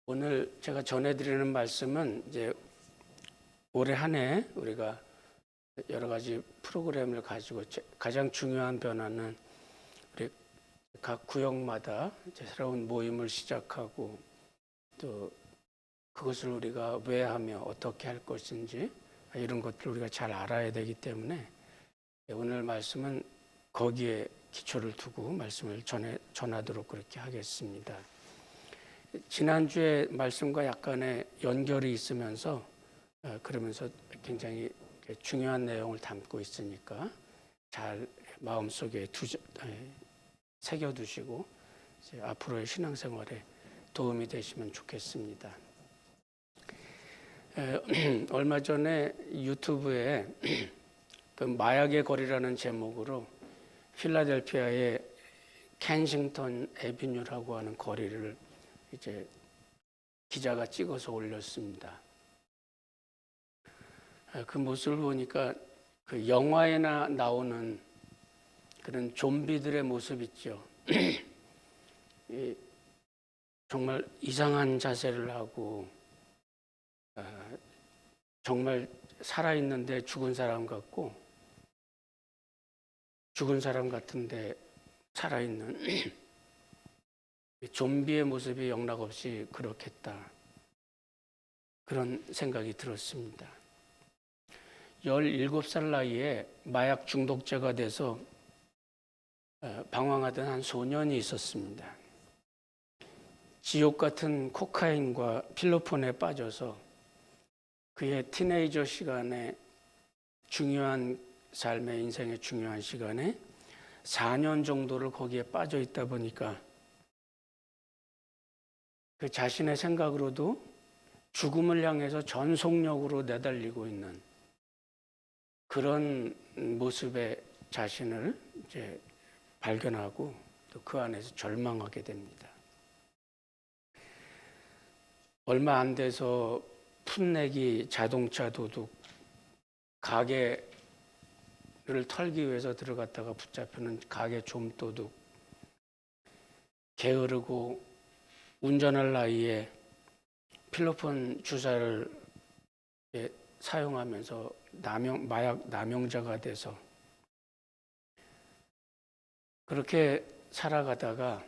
오늘 제가 전해드리는 말씀은 이제 올해 한 해 우리가 여러 가지 프로그램을 가지고 가장 중요한 변화는 우리 각 구역마다 이제 새로운 모임을 시작하고 또 그것을 우리가 왜 하며 어떻게 할 것인지 이런 것들을 우리가 잘 알아야 되기 때문에 오늘 말씀은 거기에 기초를 두고 말씀을 전하도록 그렇게 하겠습니다. 지난주에 말씀과 약간의 연결이 있으면서 그러면서 굉장히 중요한 내용을 담고 있으니까 잘 마음속에 새겨두시고 앞으로의 신앙생활에 도움이 되시면 좋겠습니다. 얼마 전에 유튜브에 그 마약의 거리라는 제목으로 필라델피아의 켄싱턴 애비뉴라고 하는 거리를 이제 기자가 찍어서 올렸습니다. 그 모습을 보니까 그 영화에나 나오는 그런 좀비들의 모습 있죠. 정말 이상한 자세를 하고 정말 살아있는데 죽은 사람 같고 죽은 사람 같은데 살아있는 좀비의 모습이 영락없이 그렇겠다. 그런 생각이 들었습니다. 17살 나이에 마약 중독자가 돼서 방황하던 한 소년이 있었습니다. 지옥 같은 코카인과 필로폰에 빠져서 그의 티네이저 시간에 중요한 삶의 인생의 중요한 시간에 4년 정도를 거기에 빠져 있다 보니까 그 자신의 생각으로도 죽음을 향해서 전속력으로 내달리고 있는 그런 모습의 자신을 이제 발견하고 또 그 안에서 절망하게 됩니다. 얼마 안 돼서 풋내기 자동차 도둑 가게를 털기 위해서 들어갔다가 붙잡히는 가게 좀도둑 게으르고 운전할 나이에 필로폰 주사를 사용하면서 마약 남용자가 돼서 그렇게 살아가다가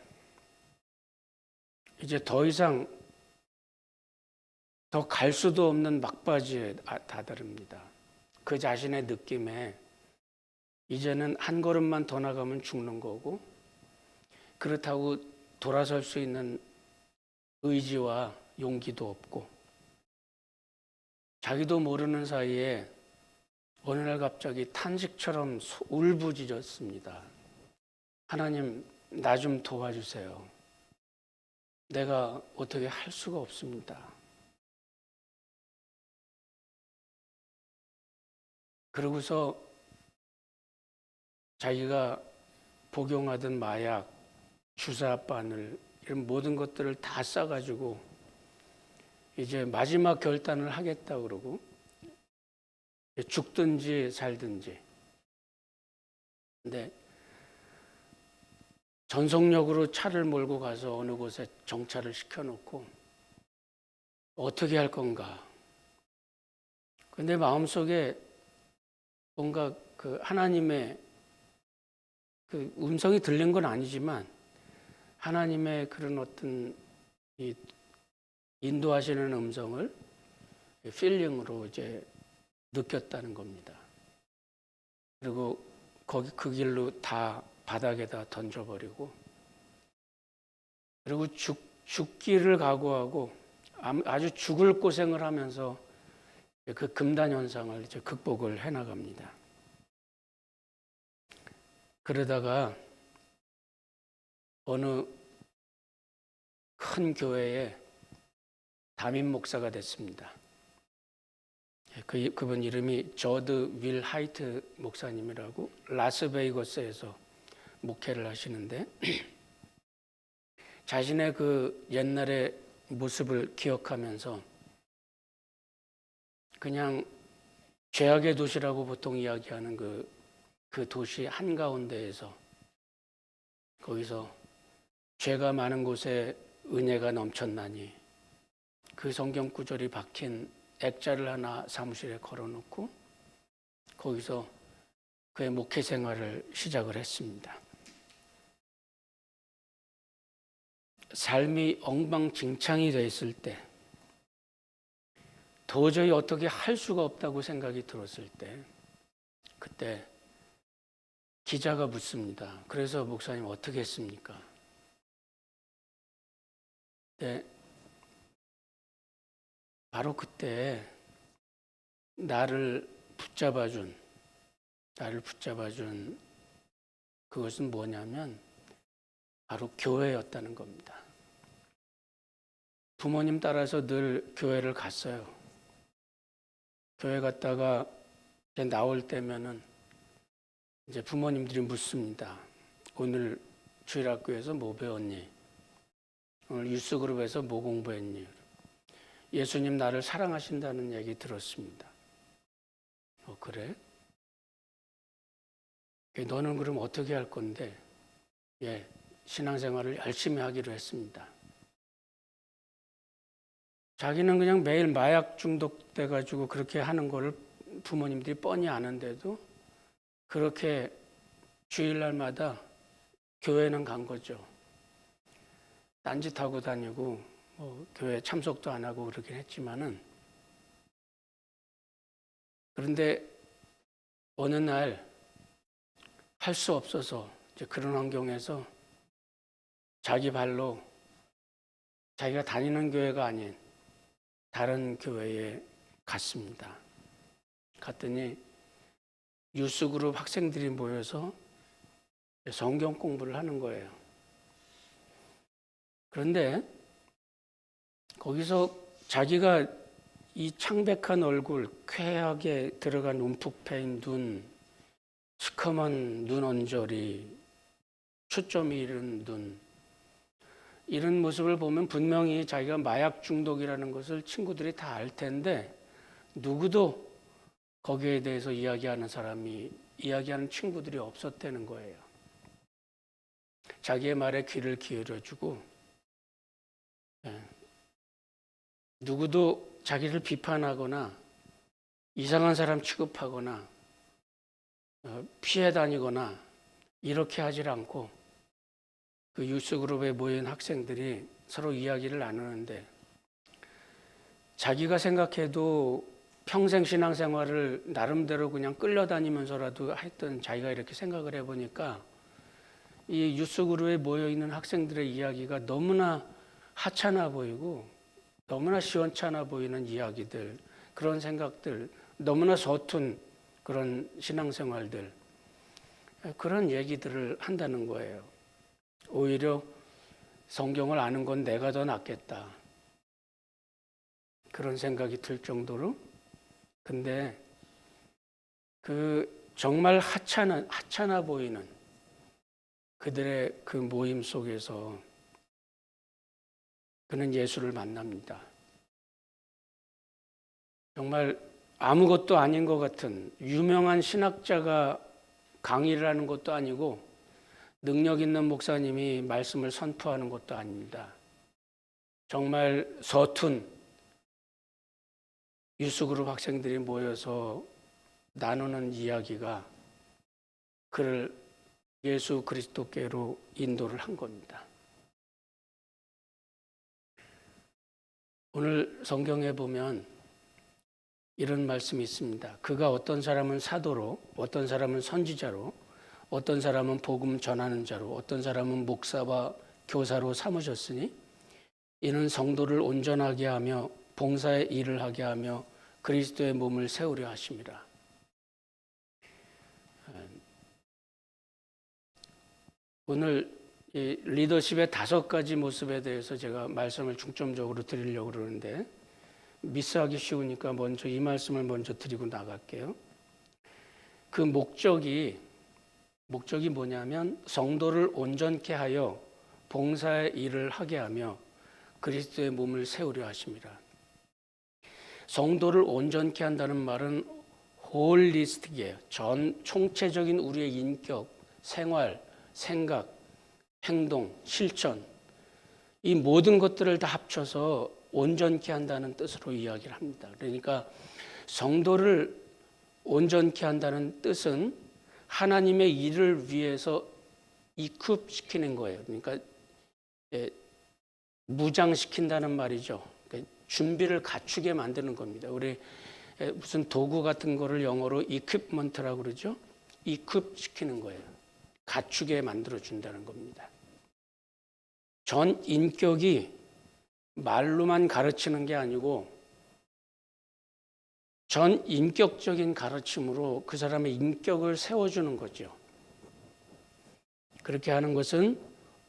이제 더 이상 더 갈 수도 없는 막바지에 다다릅니다. 그 자신의 느낌에 이제는 한 걸음만 더 나가면 죽는 거고 그렇다고 돌아설 수 있는 의지와 용기도 없고 자기도 모르는 사이에 어느 날 갑자기 탄식처럼 울부짖었습니다. 하나님, 나 좀 도와주세요. 내가 어떻게 할 수가 없습니다. 그러고서 자기가 복용하던 마약, 주사 바늘 이런 모든 것들을 다 싸가지고 이제 마지막 결단을 하겠다 그러고 죽든지 살든지. 근데 전속력으로 차를 몰고 가서 어느 곳에 정차를 시켜놓고 어떻게 할 건가. 근데 마음속에 뭔가 그 하나님의 그 음성이 들린 건 아니지만 하나님의 그런 어떤 이 인도하시는 음성을 필링으로 이제 느꼈다는 겁니다. 그리고 거기 그 길로 다 바닥에다 던져버리고 그리고 죽기를 각오하고 아주 죽을 고생을 하면서 그 금단 현상을 이제 극복을 해나갑니다. 그러다가 어느 큰 교회에 담임 목사가 됐습니다. 그분 이름이 저드 윌 하이트 목사님이라고 라스베이거스에서 목회를 하시는데 자신의 그 옛날의 모습을 기억하면서 그냥 죄악의 도시라고 보통 이야기하는 그 도시 한가운데에서 거기서 죄가 많은 곳에 은혜가 넘쳤나니, 그 성경 구절이 박힌 액자를 하나 사무실에 걸어놓고 거기서 그의 목회 생활을 시작을 했습니다. 삶이 엉망진창이 돼 있을 때, 도저히 어떻게 할 수가 없다고 생각이 들었을 때, 그때 기자가 묻습니다. 그래서 목사님 어떻게 했습니까? 네, 바로 그때 나를 붙잡아준 그것은 뭐냐면 바로 교회였다는 겁니다. 부모님 따라서 늘 교회를 갔어요. 교회 갔다가 이제 나올 때면은 이제 부모님들이 묻습니다. 오늘 주일학교에서 뭐 배웠니? 오늘 유스그룹에서 뭐 공부했니? 예수님 나를 사랑하신다는 얘기 들었습니다. 그래? 너는 그럼 어떻게 할 건데? 신앙생활을 열심히 하기로 했습니다. 자기는 그냥 매일 마약 중독돼가지고 그렇게 하는 거를 부모님들이 뻔히 아는데도 그렇게 주일날마다 교회는 간 거죠. 딴짓하고 다니고 교회 참석도 안 하고 그러긴 했지만은, 그런데 어느 날 할 수 없어서 이제 그런 환경에서 자기 발로 자기가 다니는 교회가 아닌 다른 교회에 갔습니다. 갔더니 유스그룹 학생들이 모여서 성경 공부를 하는 거예요. 그런데 거기서 자기가 이 창백한 얼굴, 쾌하게 들어간 움푹 패인 눈, 시커먼 눈 언저리, 초점이 이른 눈, 이런 모습을 보면 분명히 자기가 마약 중독이라는 것을 친구들이 다 알 텐데 누구도 거기에 대해서 이야기하는 친구들이 없었다는 거예요. 자기의 말에 귀를 기울여주고, 누구도 자기를 비판하거나 이상한 사람 취급하거나 피해 다니거나 이렇게 하질 않고, 그 유스그룹에 모인 학생들이 서로 이야기를 나누는데, 자기가 생각해도 평생 신앙생활을 나름대로 그냥 끌려다니면서라도 했던 자기가 이렇게 생각을 해보니까 이 유스그룹에 모여있는 학생들의 이야기가 너무나 하찮아 보이고 너무나 시원찮아 보이는 이야기들, 그런 생각들, 너무나 서툰 그런 신앙생활들, 그런 얘기들을 한다는 거예요. 오히려 성경을 아는 건 내가 더 낫겠다, 그런 생각이 들 정도로. 근데 그 정말 하찮아 보이는 그들의 그 모임 속에서 그는 예수를 만납니다. 정말 아무것도 아닌 것 같은 유명한 신학자가 강의를 하는 것도 아니고 능력 있는 목사님이 말씀을 선포하는 것도 아닙니다. 정말 서툰 유스그룹 학생들이 모여서 나누는 이야기가 그를 예수 그리스도께로 인도를 한 겁니다. 오늘 성경에 보면 이런 말씀이 있습니다. 그가 어떤 사람은 사도로, 어떤 사람은 선지자로, 어떤 사람은 복음 전하는 자로, 어떤 사람은 목사와 교사로 삼으셨으니 이는 성도를 온전하게 하며 봉사의 일을 하게 하며 그리스도의 몸을 세우려 하심이라. 오늘 이 리더십의 5가지 모습에 대해서 제가 말씀을 중점적으로 드리려고 그러는데, 미스하기 쉬우니까 먼저 이 말씀을 먼저 드리고 나갈게요. 그 목적이 뭐냐면 성도를 온전케 하여 봉사의 일을 하게 하며 그리스도의 몸을 세우려 하심이라. 성도를 온전케 한다는 말은 홀리스틱이에요. 총체적인 우리의 인격, 생활, 생각, 행동, 실천, 이 모든 것들을 다 합쳐서 온전케 한다는 뜻으로 이야기를 합니다. 그러니까 성도를 온전케 한다는 뜻은 하나님의 일을 위해서 이쿱시키는 거예요. 그러니까 무장시킨다는 말이죠. 그러니까 준비를 갖추게 만드는 겁니다. 우리 무슨 도구 같은 거를 영어로 equipment라고 그러죠. 이쿱시키는 거예요. 갖추게 만들어 준다는 겁니다. 전 인격이 말로만 가르치는 게 아니고 전 인격적인 가르침으로 그 사람의 인격을 세워주는 거죠. 그렇게 하는 것은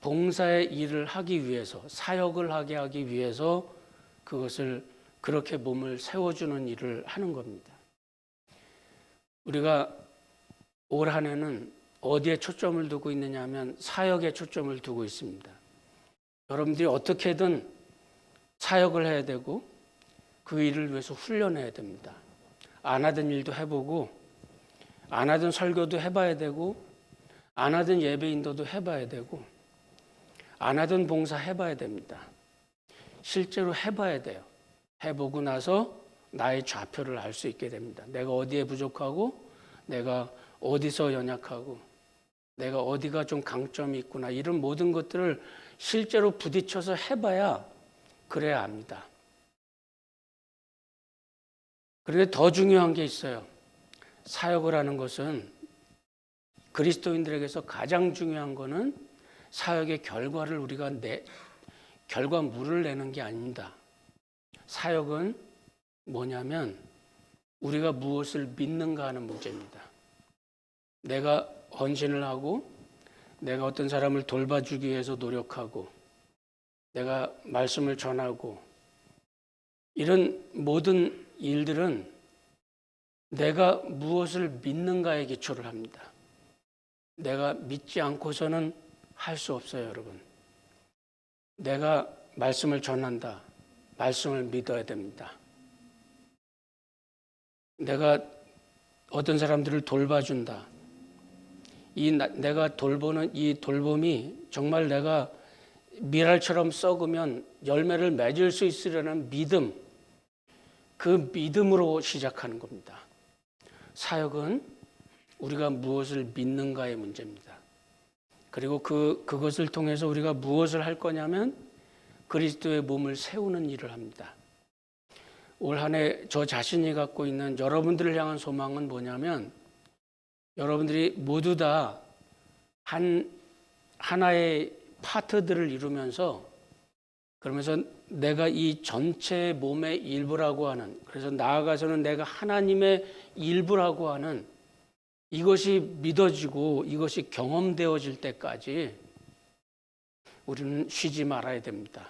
봉사의 일을 하기 위해서, 사역을 하기 위해서 그것을 그렇게 몸을 세워주는 일을 하는 겁니다. 우리가 올 한 해는 어디에 초점을 두고 있느냐 하면 사역에 초점을 두고 있습니다. 여러분들이 어떻게든 사역을 해야 되고 그 일을 위해서 훈련해야 됩니다. 안 하던 일도 해보고 안 하던 설교도 해봐야 되고 안 하던 예배 인도도 해봐야 되고 안 하던 봉사 해봐야 됩니다. 실제로 해봐야 돼요. 해보고 나서 나의 좌표를 알 수 있게 됩니다. 내가 어디에 부족하고 내가 어디서 연약하고 내가 어디가 좀 강점이 있구나, 이런 모든 것들을 실제로 부딪혀서 해봐야 그래야 압니다. 그런데 더 중요한 게 있어요. 사역을 하는 것은 그리스도인들에게서 가장 중요한 것은 사역의 결과를 우리가 결과물을 내는 게 아닙니다. 사역은 뭐냐면 우리가 무엇을 믿는가 하는 문제입니다. 내가 헌신을 하고 내가 어떤 사람을 돌봐주기 위해서 노력하고 내가 말씀을 전하고 이런 모든 일들은 내가 무엇을 믿는가에 기초를 합니다. 내가 믿지 않고서는 할 수 없어요, 여러분. 내가 말씀을 전한다. 말씀을 믿어야 됩니다. 내가 어떤 사람들을 돌봐준다. 내가 돌보는 이 돌봄이 정말 내가 밀알처럼 썩으면 열매를 맺을 수 있으려는 믿음, 그 믿음으로 시작하는 겁니다. 사역은 우리가 무엇을 믿는가의 문제입니다. 그리고 그것을 통해서 우리가 무엇을 할 거냐면 그리스도의 몸을 세우는 일을 합니다. 올 한 해 저 자신이 갖고 있는 여러분들을 향한 소망은 뭐냐면 여러분들이 모두 다 하나의 파트들을 이루면서 그러면서 내가 이 전체 몸의 일부라고 하는, 그래서 나아가서는 내가 하나님의 일부라고 하는 이것이 믿어지고 이것이 경험되어질 때까지 우리는 쉬지 말아야 됩니다.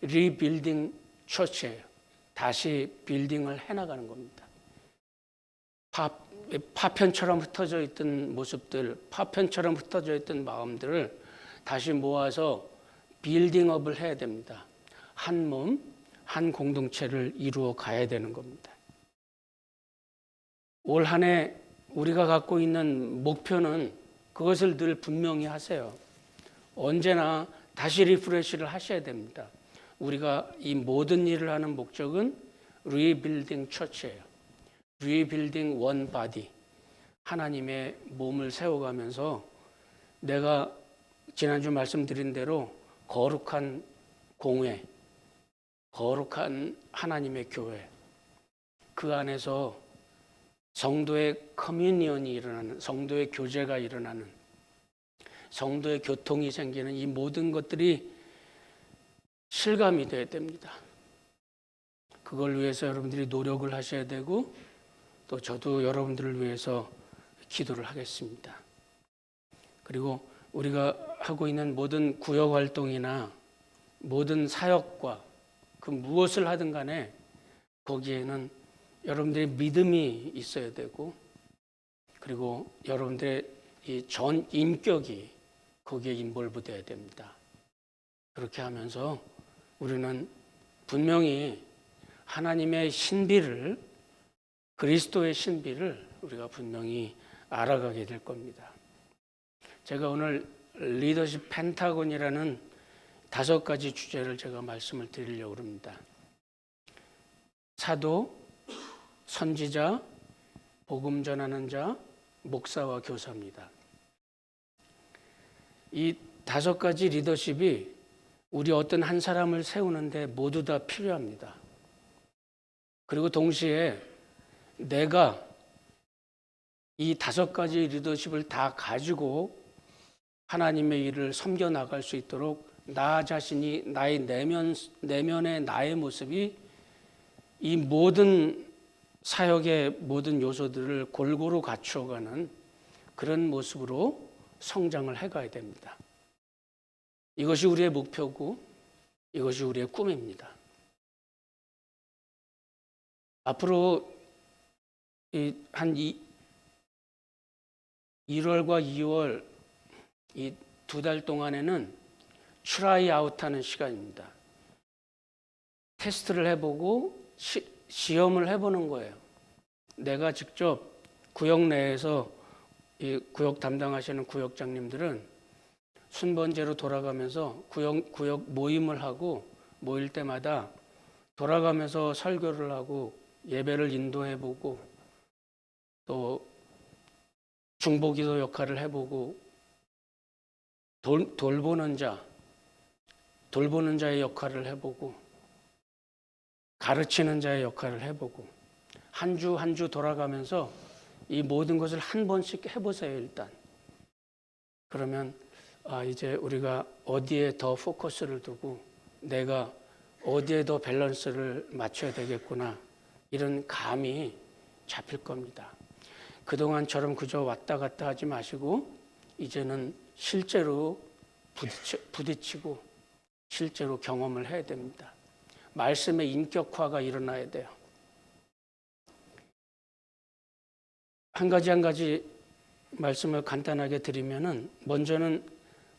리빌딩 처치예요. 다시 빌딩을 해나가는 겁니다. 파편처럼 흩어져 있던 모습들, 파편처럼 흩어져 있던 마음들을 다시 모아서 빌딩업을 해야 됩니다. 한 몸, 한 공동체를 이루어 가야 되는 겁니다. 올 한 해 우리가 갖고 있는 목표는 그것을 늘 분명히 하세요. 언제나 다시 리프레시를 하셔야 됩니다. 우리가 이 모든 일을 하는 목적은 리빌딩 처치예요. 리빌딩 원 바디. 하나님의 몸을 세워가면서 내가 지난주 말씀드린 대로 거룩한 공회, 거룩한 하나님의 교회, 그 안에서 성도의 커뮤니언이 일어나는, 성도의 교제가 일어나는, 성도의 교통이 생기는 이 모든 것들이 실감이 돼야 됩니다. 그걸 위해서 여러분들이 노력을 하셔야 되고 또 저도 여러분들을 위해서 기도를 하겠습니다. 그리고 우리가 하고 있는 모든 구역 활동이나 모든 사역과 그 무엇을 하든 간에 거기에는 여러분들의 믿음이 있어야 되고 그리고 여러분들의 이 전 인격이 거기에 인볼브되어야 됩니다. 그렇게 하면서 우리는 분명히 하나님의 신비를, 그리스도의 신비를 우리가 분명히 알아가게 될 겁니다. 제가 오늘 리더십 펜타곤이라는 5가지 주제를 제가 말씀을 드리려고 합니다. 사도, 선지자, 복음 전하는 자, 목사와 교사입니다. 이 5가지 리더십이 우리 어떤 한 사람을 세우는데 모두 다 필요합니다. 그리고 동시에 내가 이 5가지 리더십을 다 가지고 하나님의 일을 섬겨 나갈 수 있도록 나 자신이 나의 내면의 나의 모습이 이 모든 사역의 모든 요소들을 골고루 갖추어가는 그런 모습으로 성장을 해가야 됩니다. 이것이 우리의 목표고 이것이 우리의 꿈입니다. 앞으로 한 1월과 2월 이 2달 동안에는 트라이 아웃하는 시간입니다. 테스트를 해보고 시험을 해보는 거예요. 내가 직접 구역 내에서 이 구역 담당하시는 구역장님들은 순번제로 돌아가면서 구역 모임을 하고 모일 때마다 돌아가면서 설교를 하고 예배를 인도해보고 또 중보기도 역할을 해보고 돌보는 자의 역할을 해보고 가르치는 자의 역할을 해보고 한 주 한 주 돌아가면서 이 모든 것을 한 번씩 해보세요. 일단 그러면 이제 우리가 어디에 더 포커스를 두고 내가 어디에 더 밸런스를 맞춰야 되겠구나 이런 감이 잡힐 겁니다. 그동안처럼 그저 왔다 갔다 하지 마시고 이제는 실제로 부딪히고 실제로 경험을 해야 됩니다. 말씀의 인격화가 일어나야 돼요. 한 가지 말씀을 간단하게 드리면은 먼저는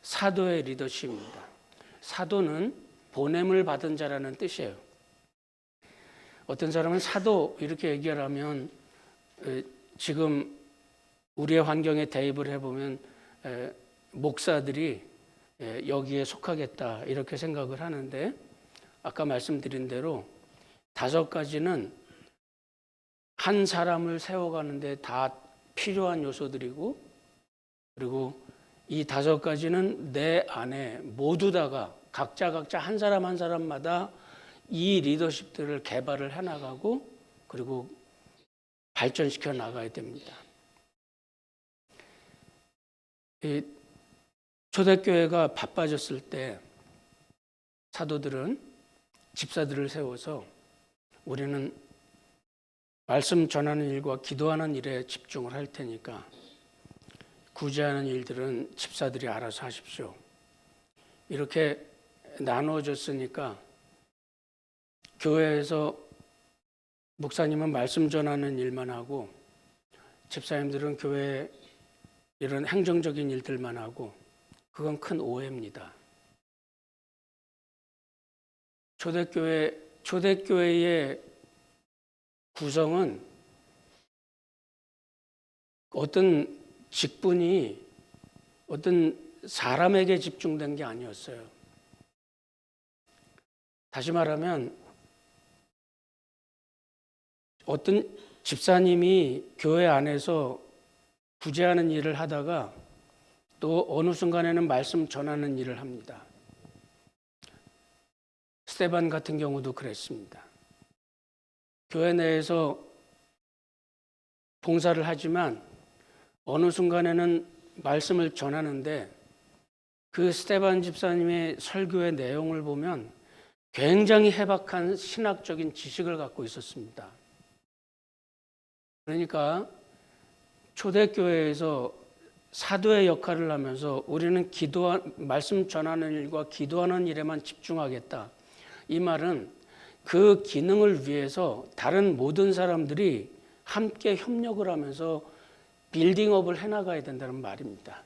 사도의 리더십입니다. 사도는 보냄을 받은 자라는 뜻이에요. 어떤 사람은 사도 이렇게 얘기를 하면 지금 우리의 환경에 대입을 해보면 목사들이 여기에 속하겠다 이렇게 생각을 하는데 아까 말씀드린 대로 5가지는 한 사람을 세워가는데 다 필요한 요소들이고 그리고 이 5가지는 내 안에 모두 다가 각자 한 사람 한 사람마다 이 리더십들을 개발을 해나가고 그리고 발전시켜 나가야 됩니다. 이 초대교회가 바빠졌을 때 사도들은 집사들을 세워서 우리는 말씀 전하는 일과 기도하는 일에 집중을 할 테니까 구제하는 일들은 집사들이 알아서 하십시오. 이렇게 나누어졌으니까 교회에서 목사님은 말씀 전하는 일만 하고 집사님들은 교회 이런 행정적인 일들만 하고 그건 큰 오해입니다. 초대교회의 구성은 어떤 직분이 어떤 사람에게 집중된 게 아니었어요. 다시 말하면 어떤 집사님이 교회 안에서 구제하는 일을 하다가 또 어느 순간에는 말씀 전하는 일을 합니다. 스데반 같은 경우도 그랬습니다. 교회 내에서 봉사를 하지만 어느 순간에는 말씀을 전하는데 그 스데반 집사님의 설교의 내용을 보면 굉장히 해박한 신학적인 지식을 갖고 있었습니다. 그러니까 초대교회에서 사도의 역할을 하면서 우리는 말씀 전하는 일과 기도하는 일에만 집중하겠다. 이 말은 그 기능을 위해서 다른 모든 사람들이 함께 협력을 하면서 빌딩업을 해나가야 된다는 말입니다.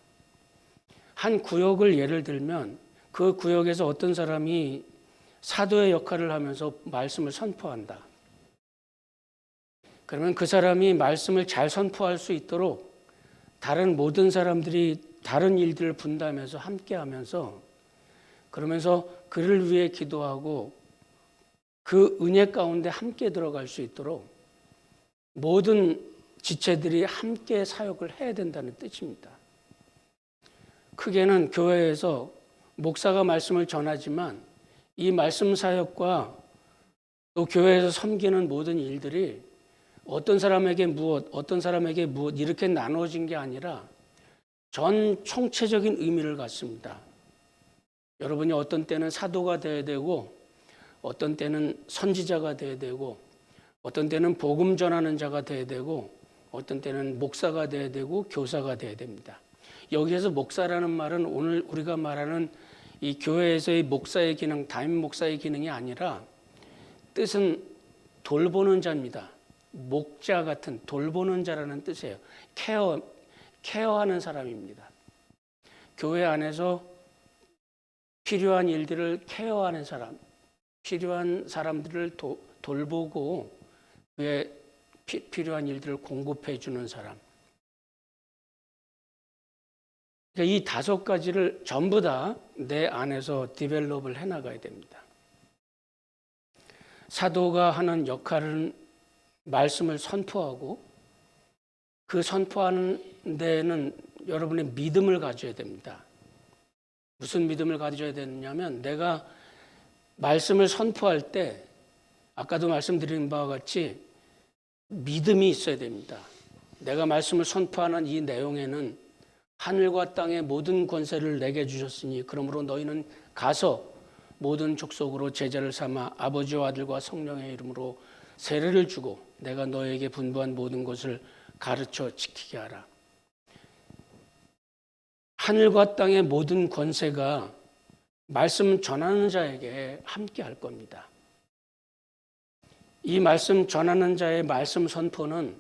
한 구역을 예를 들면 그 구역에서 어떤 사람이 사도의 역할을 하면서 말씀을 선포한다. 그러면 그 사람이 말씀을 잘 선포할 수 있도록 다른 모든 사람들이 다른 일들을 분담해서 함께 하면서 그러면서 그를 위해 기도하고 그 은혜 가운데 함께 들어갈 수 있도록 모든 지체들이 함께 사역을 해야 된다는 뜻입니다. 크게는 교회에서 목사가 말씀을 전하지만 이 말씀 사역과 또 교회에서 섬기는 모든 일들이 어떤 사람에게 무엇 이렇게 나눠진 게 아니라 전 총체적인 의미를 갖습니다. 여러분이 어떤 때는 사도가 되어야 되고 어떤 때는 선지자가 되어야 되고 어떤 때는 복음 전하는 자가 되어야 되고 어떤 때는 목사가 되어야 되고 교사가 되어야 됩니다. 여기에서 목사라는 말은 오늘 우리가 말하는 이 교회에서의 목사의 기능, 담임 목사의 기능이 아니라 뜻은 돌보는 자입니다. 목자 같은 돌보는 자라는 뜻이에요. 케어하는 사람입니다. 교회 안에서 필요한 일들을 케어하는 사람, 필요한 사람들을 돌보고 그의 필요한 일들을 공급해 주는 사람. 그러니까 이 5가지를 전부 다 내 안에서 디벨롭을 해나가야 됩니다. 사도가 하는 역할은 말씀을 선포하고 그 선포하는 데는 여러분의 믿음을 가져야 됩니다. 무슨 믿음을 가져야 되느냐면 내가 말씀을 선포할 때 아까도 말씀드린 바와 같이 믿음이 있어야 됩니다. 내가 말씀을 선포하는 이 내용에는 하늘과 땅의 모든 권세를 내게 주셨으니 그러므로 너희는 가서 모든 족속으로 제자를 삼아 아버지와 아들과 성령의 이름으로 세례를 주고 내가 너에게 분부한 모든 것을 가르쳐 지키게 하라. 하늘과 땅의 모든 권세가 말씀 전하는 자에게 함께 할 겁니다. 이 말씀 전하는 자의 말씀 선포는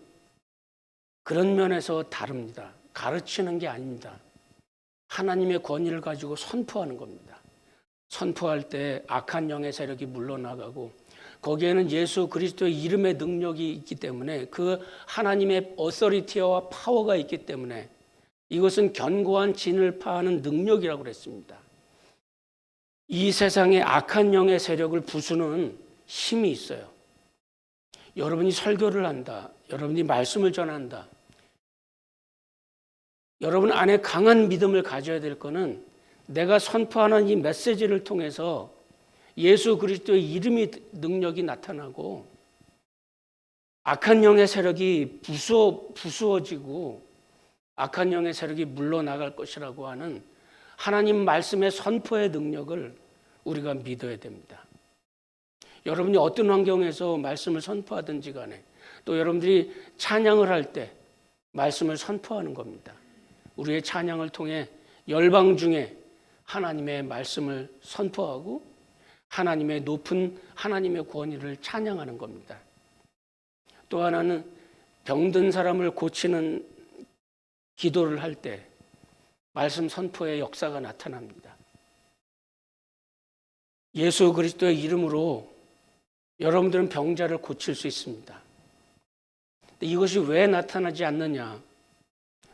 그런 면에서 다릅니다. 가르치는 게 아닙니다. 하나님의 권위를 가지고 선포하는 겁니다. 선포할 때 악한 영의 세력이 물러나가고 거기에는 예수 그리스도의 이름의 능력이 있기 때문에 그 하나님의 어서리티와 파워가 있기 때문에 이것은 견고한 진을 파하는 능력이라고 그랬습니다. 이 세상의 악한 영의 세력을 부수는 힘이 있어요. 여러분이 설교를 한다. 여러분이 말씀을 전한다. 여러분 안에 강한 믿음을 가져야 될 것은 내가 선포하는 이 메시지를 통해서 예수 그리스도의 이름이 능력이 나타나고 악한 영의 세력이 부수어지고 악한 영의 세력이 물러나갈 것이라고 하는 하나님 말씀의 선포의 능력을 우리가 믿어야 됩니다. 여러분이 어떤 환경에서 말씀을 선포하든지 간에 또 여러분들이 찬양을 할 때 말씀을 선포하는 겁니다. 우리의 찬양을 통해 열방 중에 하나님의 말씀을 선포하고 하나님의 높은 하나님의 권위를 찬양하는 겁니다. 또 하나는 병든 사람을 고치는 기도를 할 때 말씀 선포의 역사가 나타납니다. 예수 그리스도의 이름으로 여러분들은 병자를 고칠 수 있습니다. 이것이 왜 나타나지 않느냐?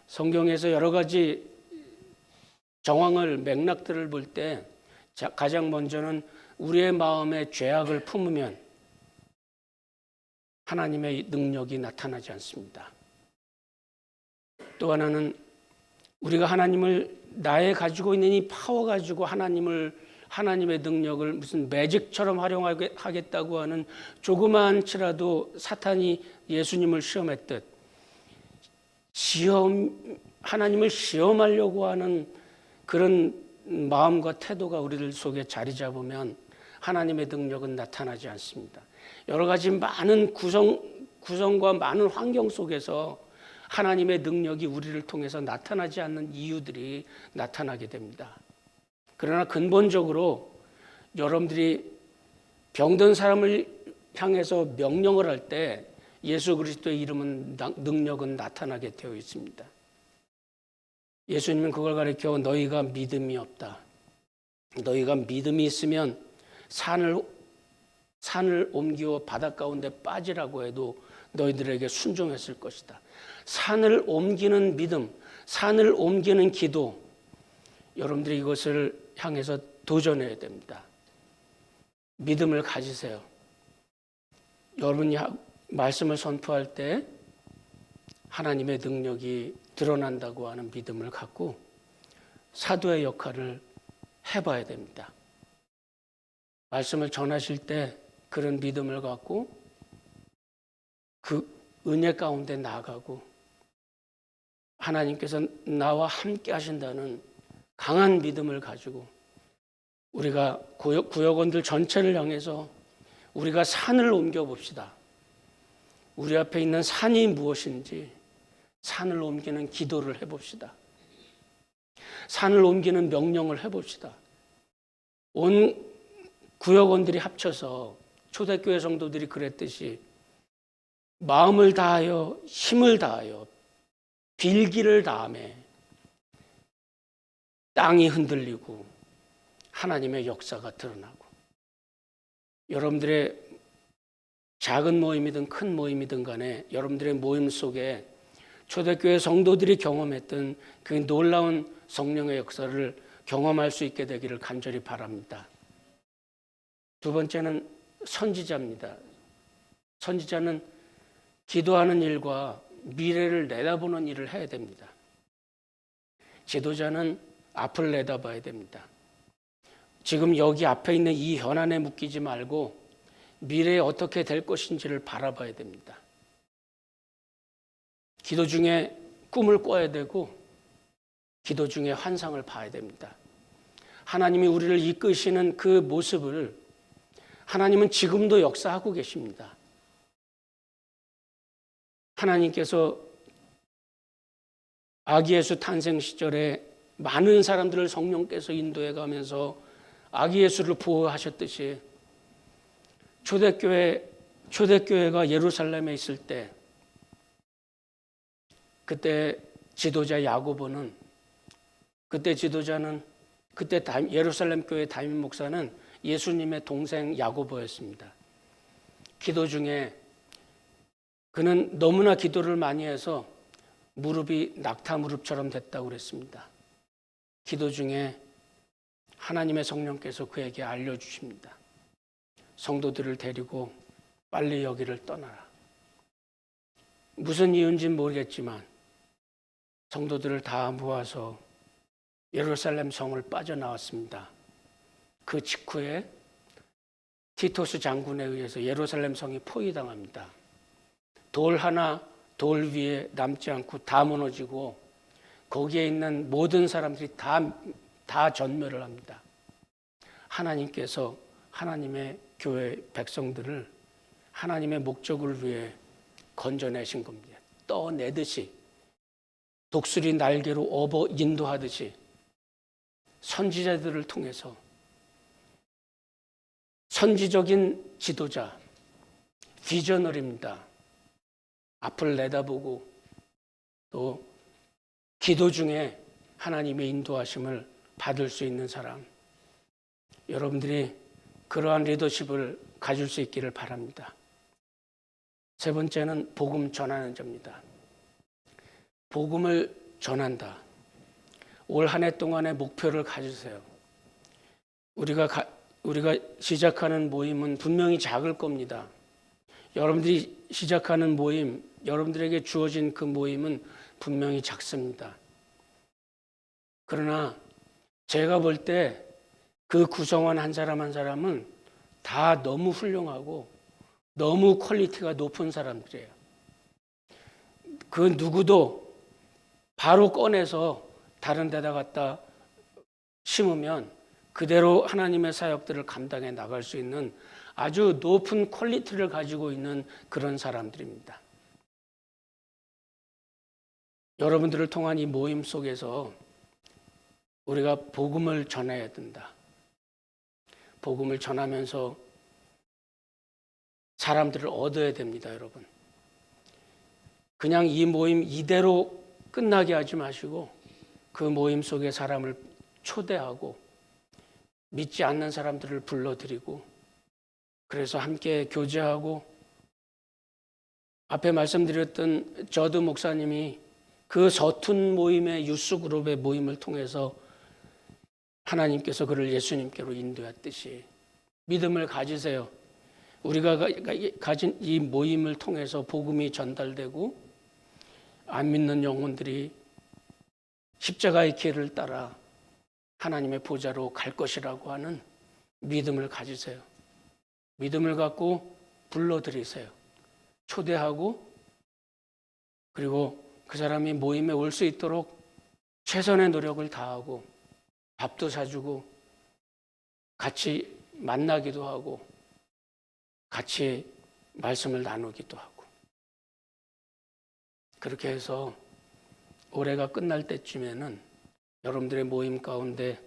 성경에서 여러 가지 정황을 맥락들을 볼 때 가장 먼저는 우리의 마음에 죄악을 품으면 하나님의 능력이 나타나지 않습니다. 또 하나는 우리가 하나님을 나의 가지고 있는 이 파워 가지고 하나님의 능력을 무슨 매직처럼 활용하겠다고 하는 조그만치라도 사탄이 예수님을 시험했듯 하나님을 시험하려고 하는 그런 마음과 태도가 우리들 속에 자리 잡으면 하나님의 능력은 나타나지 않습니다. 여러 가지 많은 구성과 많은 환경 속에서 하나님의 능력이 우리를 통해서 나타나지 않는 이유들이 나타나게 됩니다. 그러나 근본적으로 여러분들이 병든 사람을 향해서 명령을 할 때 예수 그리스도의 능력은 나타나게 되어 있습니다. 예수님은 그걸 가리켜 너희가 믿음이 없다. 너희가 믿음이 있으면 산을 옮겨 바닷 가운데 빠지라고 해도 너희들에게 순종했을 것이다. 산을 옮기는 믿음, 산을 옮기는 기도, 여러분들이 이것을 향해서 도전해야 됩니다. 믿음을 가지세요. 여러분이 말씀을 선포할 때 하나님의 능력이 드러난다고 하는 믿음을 갖고 사도의 역할을 해봐야 됩니다. 말씀을 전하실 때 그런 믿음을 갖고 그 은혜 가운데 나아가고 하나님께서 나와 함께 하신다는 강한 믿음을 가지고 우리가 구역원들 전체를 향해서 우리가 산을 옮겨봅시다. 우리 앞에 있는 산이 무엇인지 산을 옮기는 기도를 해봅시다. 산을 옮기는 명령을 해봅시다. 온 구역원들이 합쳐서 초대교회 성도들이 그랬듯이 마음을 다하여 힘을 다하여 빌기를 다함에 땅이 흔들리고 하나님의 역사가 드러나고 여러분들의 작은 모임이든 큰 모임이든 간에 여러분들의 모임 속에 초대교회 성도들이 경험했던 그 놀라운 성령의 역사를 경험할 수 있게 되기를 간절히 바랍니다. 두 번째는 선지자입니다. 선지자는 기도하는 일과 미래를 내다보는 일을 해야 됩니다. 지도자는 앞을 내다봐야 됩니다. 지금 여기 앞에 있는 이 현안에 묶이지 말고 미래에 어떻게 될 것인지를 바라봐야 됩니다. 기도 중에 꿈을 꿔야 되고 기도 중에 환상을 봐야 됩니다. 하나님이 우리를 이끄시는 그 모습을 하나님은 지금도 역사하고 계십니다. 하나님께서 아기 예수 탄생 시절에 많은 사람들을 성령께서 인도해 가면서 아기 예수를 보호하셨듯이 초대교회가 예루살렘에 있을 때 그때 지도자 야고보는 그때 예루살렘 교회 담임 목사는 예수님의 동생 야고보였습니다. 기도 중에 그는 너무나 기도를 많이 해서 무릎이 낙타 무릎처럼 됐다고 그랬습니다. 기도 중에 하나님의 성령께서 그에게 알려주십니다. 성도들을 데리고 빨리 여기를 떠나라. 무슨 이유인지는 모르겠지만 성도들을 다 모아서 예루살렘 성을 빠져나왔습니다. 그 직후에 티토스 장군에 의해서 예루살렘 성이 포위당합니다. 돌 위에 남지 않고 다 무너지고 거기에 있는 모든 사람들이 다 전멸을 합니다. 하나님께서 하나님의 교회 백성들을 하나님의 목적을 위해 건져내신 겁니다. 떠내듯이 독수리 날개로 업어 인도하듯이 선지자들을 통해서 선지적인 지도자, 비저너리입니다. 앞을 내다보고 또 기도 중에 하나님의 인도하심을 받을 수 있는 사람, 여러분들이 그러한 리더십을 가질 수 있기를 바랍니다. 세 번째는 복음 전하는 자입니다. 복음을 전한다. 올 한 해 동안의 목표를 가지세요. 우리가 시작하는 모임은 분명히 작을 겁니다. 여러분들이 시작하는 모임, 여러분들에게 주어진 그 모임은 분명히 작습니다. 그러나 제가 볼 때 그 구성원 한 사람 한 사람은 다 너무 훌륭하고 너무 퀄리티가 높은 사람들이에요. 그 누구도 바로 꺼내서 다른 데다 갖다 심으면 그대로 하나님의 사역들을 감당해 나갈 수 있는 아주 높은 퀄리티를 가지고 있는 그런 사람들입니다. 여러분들을 통한 이 모임 속에서 우리가 복음을 전해야 된다. 복음을 전하면서 사람들을 얻어야 됩니다, 여러분. 그냥 이 모임 이대로 끝나게 하지 마시고 그 모임 속에 사람을 초대하고 믿지 않는 사람들을 불러들이고 그래서 함께 교제하고 앞에 말씀드렸던 저드 목사님이 그 서툰 모임의 유스그룹의 모임을 통해서 하나님께서 그를 예수님께로 인도했듯이 믿음을 가지세요. 우리가 가진 이 모임을 통해서 복음이 전달되고 안 믿는 영혼들이 십자가의 길을 따라 하나님의 보좌로 갈 것이라고 하는 믿음을 가지세요. 믿음을 갖고 불러들이세요. 초대하고 그리고 그 사람이 모임에 올 수 있도록 최선의 노력을 다하고 밥도 사주고 같이 만나기도 하고 같이 말씀을 나누기도 하고 그렇게 해서 올해가 끝날 때쯤에는 여러분들의 모임 가운데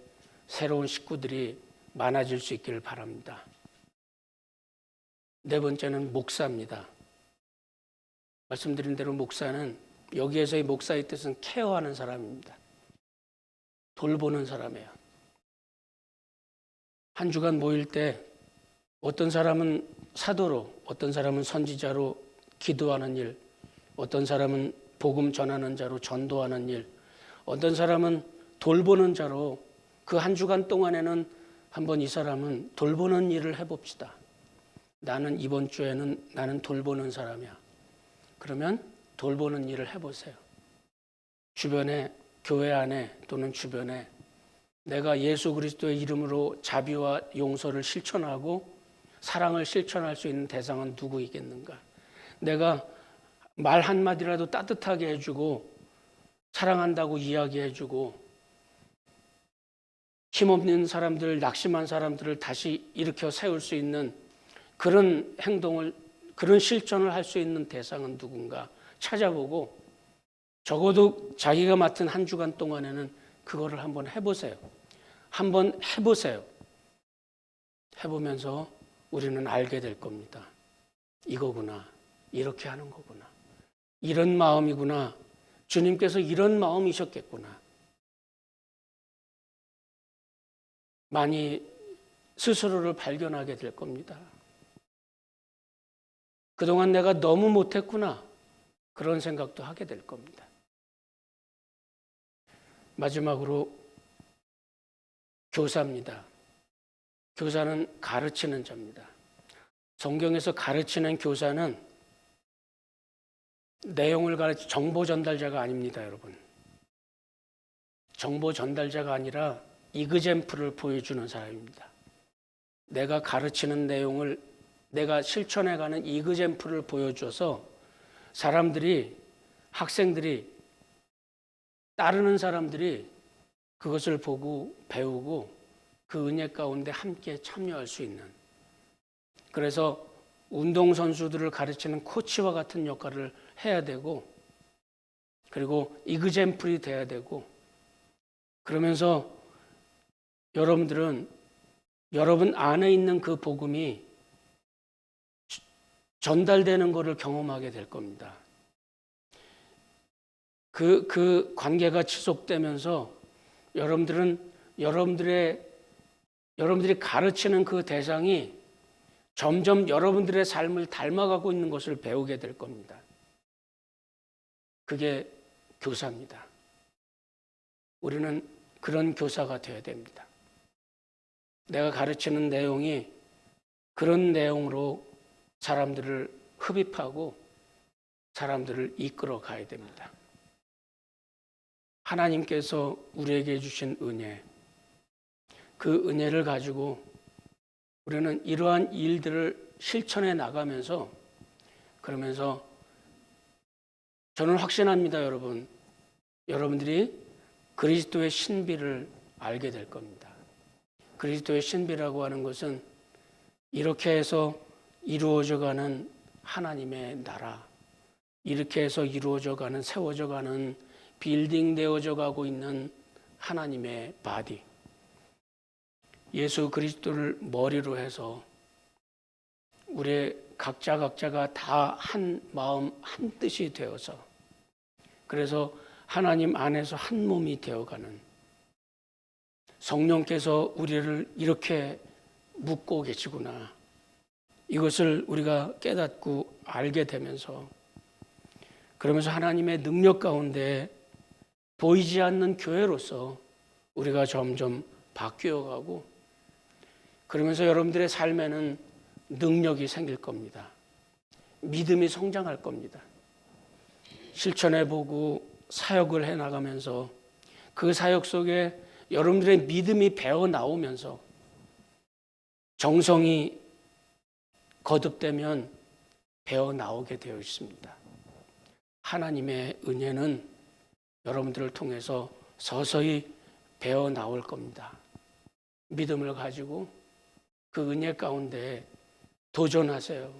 새로운 식구들이 많아질 수 있기를 바랍니다. 네 번째는 목사입니다. 말씀드린 대로 목사는 여기에서의 목사의 뜻은 케어하는 사람입니다. 돌보는 사람이에요. 한 주간 모일 때 어떤 사람은 사도로, 어떤 사람은 선지자로 기도하는 일, 어떤 사람은 복음 전하는 자로 전도하는 일, 어떤 사람은 돌보는 자로 그 한 주간 동안에는 한번 이 사람은 돌보는 일을 해봅시다. 나는 이번 주에는 나는 돌보는 사람이야. 그러면 돌보는 일을 해보세요. 주변에, 교회 안에 또는 주변에 내가 예수 그리스도의 이름으로 자비와 용서를 실천하고 사랑을 실천할 수 있는 대상은 누구이겠는가? 내가 말 한마디라도 따뜻하게 해주고 사랑한다고 이야기해주고 힘없는 사람들, 낙심한 사람들을 다시 일으켜 세울 수 있는 그런 행동을, 그런 실천을 할 수 있는 대상은 누군가 찾아보고 적어도 자기가 맡은 한 주간 동안에는 그거를 한번 해보세요. 한번 해보세요. 해보면서 우리는 알게 될 겁니다. 이거구나. 이렇게 하는 거구나. 이런 마음이구나. 주님께서 이런 마음이셨겠구나. 많이 스스로를 발견하게 될 겁니다. 그동안 내가 너무 못했구나. 그런 생각도 하게 될 겁니다. 마지막으로 교사입니다. 교사는 가르치는 자입니다. 성경에서 가르치는 교사는 내용을 정보 전달자가 아닙니다, 여러분. 정보 전달자가 아니라 이그젬플을 보여주는 사람입니다. 내가 가르치는 내용을 내가 실천해가는 이그젬플을 보여줘서 사람들이, 학생들이, 따르는 사람들이 그것을 보고 배우고 그 은혜 가운데 함께 참여할 수 있는, 그래서 운동선수들을 가르치는 코치와 같은 역할을 해야 되고 그리고 이그젬플이 돼야 되고 그러면서 여러분들은 여러분 안에 있는 그 복음이 전달되는 것을 경험하게 될 겁니다. 그 관계가 지속되면서 여러분들이 가르치는 그 대상이 점점 여러분들의 삶을 닮아가고 있는 것을 배우게 될 겁니다. 그게 교사입니다. 우리는 그런 교사가 되어야 됩니다. 내가 가르치는 내용이 그런 내용으로 사람들을 흡입하고 사람들을 이끌어 가야 됩니다. 하나님께서 우리에게 주신 은혜, 그 은혜를 가지고 우리는 이러한 일들을 실천해 나가면서 그러면서 저는 확신합니다, 여러분. 여러분들이 그리스도의 신비를 알게 될 겁니다. 그리스도의 신비라고 하는 것은 이렇게 해서 이루어져가는 하나님의 나라, 이렇게 해서 이루어져가는, 세워져가는, 빌딩 되어져 가고 있는 하나님의 바디, 예수 그리스도를 머리로 해서 우리 각자가 다 한 마음 한 뜻이 되어서 그래서 하나님 안에서 한 몸이 되어가는, 성령께서 우리를 이렇게 묶고 계시구나, 이것을 우리가 깨닫고 알게 되면서 그러면서 하나님의 능력 가운데 보이지 않는 교회로서 우리가 점점 바뀌어가고 그러면서 여러분들의 삶에는 능력이 생길 겁니다. 믿음이 성장할 겁니다. 실천해보고 사역을 해나가면서 그 사역 속에 여러분들의 믿음이 배어 나오면서 정성이 거듭되면 배어 나오게 되어 있습니다. 하나님의 은혜는 여러분들을 통해서 서서히 배어 나올 겁니다. 믿음을 가지고 그 은혜 가운데 도전하세요.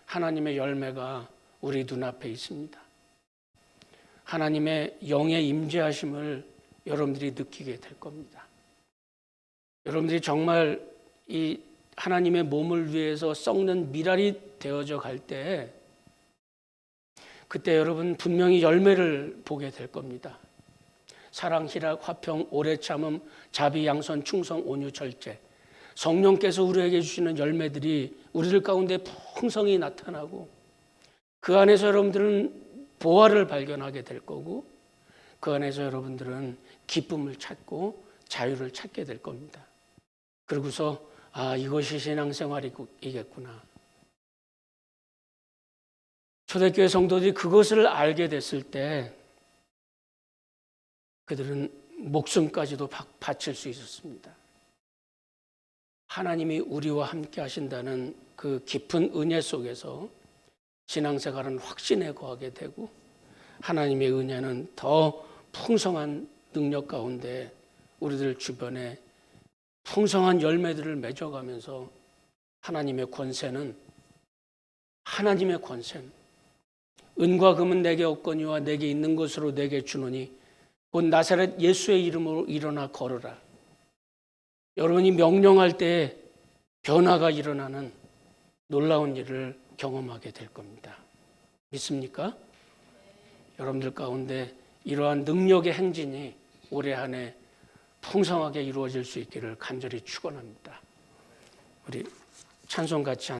하나님의 열매가 우리 눈앞에 있습니다. 하나님의 영의 임재하심을 여러분들이 느끼게 될 겁니다. 여러분들이 정말 이 하나님의 몸을 위해서 썩는 미랄이 되어져 갈 때 그때 여러분 분명히 열매를 보게 될 겁니다. 사랑, 희락, 화평, 오래 참음, 자비, 양선, 충성, 온유, 절제. 성령께서 우리에게 주시는 열매들이 우리들 가운데 풍성히 나타나고 그 안에서 여러분들은 보화를 발견하게 될 거고 그 안에서 여러분들은 기쁨을 찾고 자유를 찾게 될 겁니다. 그러고서 이것이 신앙생활이겠구나. 초대교회 성도들이 그것을 알게 됐을 때 그들은 목숨까지도 바칠 수 있었습니다. 하나님이 우리와 함께 하신다는 그 깊은 은혜 속에서 신앙생활은 확신에 거하게 되고 하나님의 은혜는 더 풍성한 능력 가운데 우리들 주변에 풍성한 열매들을 맺어가면서 하나님의 권세는 은과 금은 내게 없거니와 내게 있는 것으로 내게 주노니 곧 나사렛 예수의 이름으로 일어나 걸으라. 여러분이 명령할 때 변화가 일어나는 놀라운 일을 경험하게 될 겁니다. 믿습니까? 여러분들 가운데 이러한 능력의 행진이 올해 한 해 풍성하게 이루어질 수 있기를 간절히 축원합니다. 우리 찬송 같이